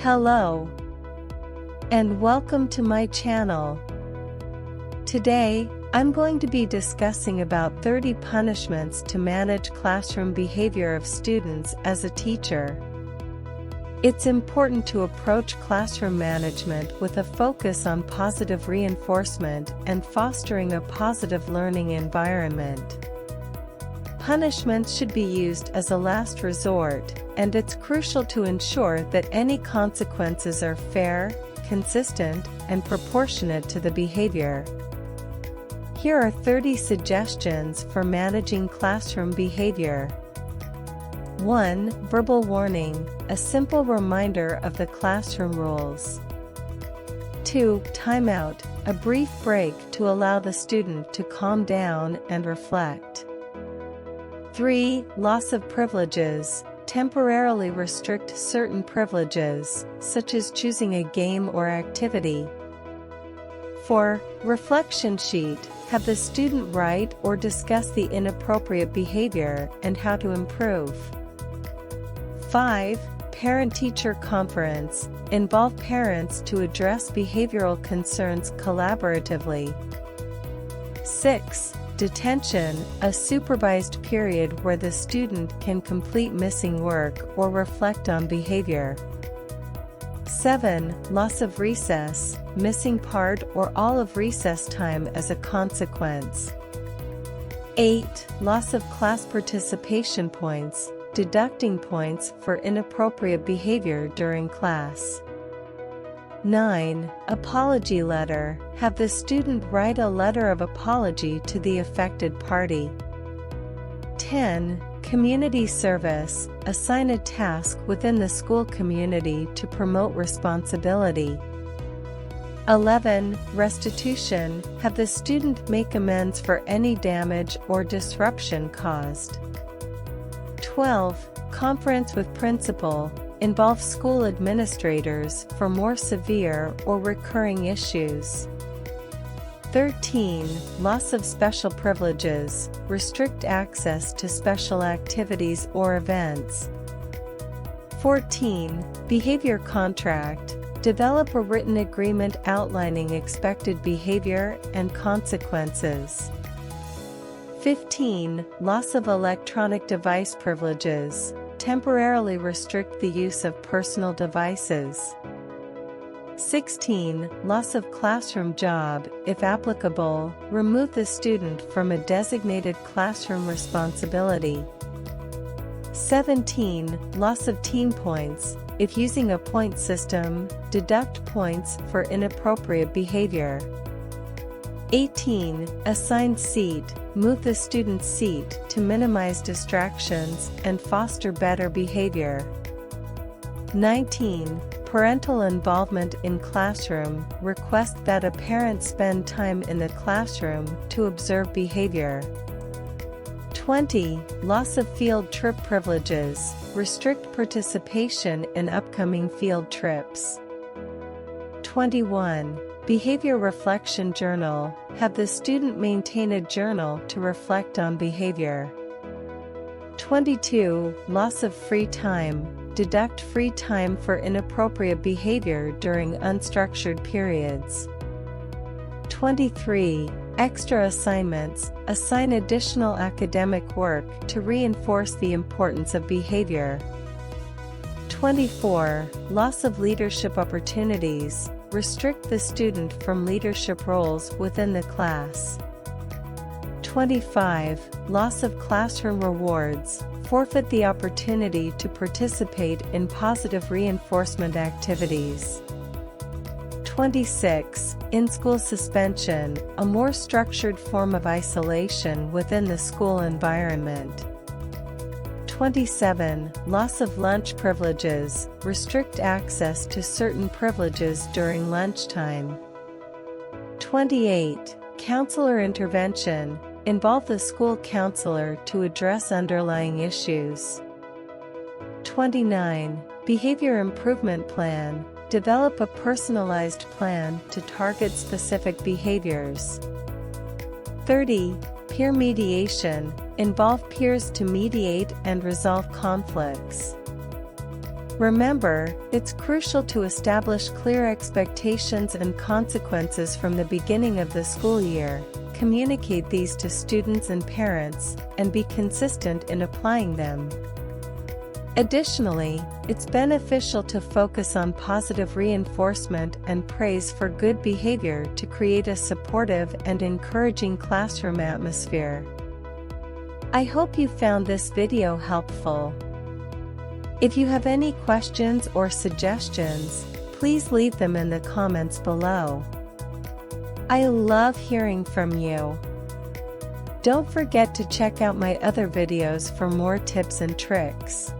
Hello, and welcome to my channel. Today, I'm going to be discussing about 30 punishments to manage classroom behavior of students as a teacher. It's important to approach classroom management with a focus on positive reinforcement and fostering a positive learning environment. Punishments should be used as a last resort, and it's crucial to ensure that any consequences are fair, consistent, and proportionate to the behavior. Here are 30 suggestions for managing classroom behavior. 1. Verbal warning, a simple reminder of the classroom rules. 2. Timeout, a brief break to allow the student to calm down and reflect. 3. Loss of privileges, temporarily restrict certain privileges, such as choosing a game or activity. 4. Reflection sheet, have the student write or discuss the inappropriate behavior and how to improve. 5. Parent-teacher conference, involve parents to address behavioral concerns collaboratively. 6. Detention, a supervised period where the student can complete missing work or reflect on behavior. 7. Loss of recess, missing part or all of recess time as a consequence. 8. Loss of class participation points, deducting points for inappropriate behavior during class. 9. Apology letter, have the student write a letter of apology to the affected party. 10. Community service, assign a task within the school community to promote responsibility. 11. Restitution, have the student make amends for any damage or disruption caused. 12. Conference with principal, involve school administrators for more severe or recurring issues. 13. Loss of special privileges, restrict access to special activities or events. 14. Behavior contract, develop a written agreement outlining expected behavior and consequences. 15. Loss of electronic device privileges, temporarily restrict the use of personal devices. 16. Loss of classroom job, if applicable, remove the student from a designated classroom responsibility. 17. Loss of team points, if using a point system, deduct points for inappropriate behavior. 18. Assigned seat, move the student's seat to minimize distractions and foster better behavior. 19. Parental involvement in classroom, request that a parent spend time in the classroom to observe behavior. 20. Loss of field trip privileges, restrict participation in upcoming field trips. 21. Behavior reflection journal, have the student maintain a journal to reflect on behavior. 22. Loss of free time, deduct free time for inappropriate behavior during unstructured periods. 23. Extra assignments, assign additional academic work to reinforce the importance of behavior. 24. Loss of leadership opportunities, restrict the student from leadership roles within the class. 25. Loss of classroom rewards, forfeit the opportunity to participate in positive reinforcement activities. 26. In-school suspension, a more structured form of isolation within the school environment. 27. Loss of lunch privileges, restrict access to certain privileges during lunchtime. 28. Counselor intervention, involve the school counselor to address underlying issues. 29. Behavior improvement plan, develop a personalized plan to target specific behaviors. 30. Peer mediation, involve peers to mediate and resolve conflicts. Remember, it's crucial to establish clear expectations and consequences from the beginning of the school year, communicate these to students and parents, and be consistent in applying them. Additionally, it's beneficial to focus on positive reinforcement and praise for good behavior to create a supportive and encouraging classroom atmosphere. I hope you found this video helpful. If you have any questions or suggestions, please leave them in the comments below. I love hearing from you. Don't forget to check out my other videos for more tips and tricks.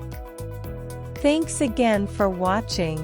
Thanks again for watching.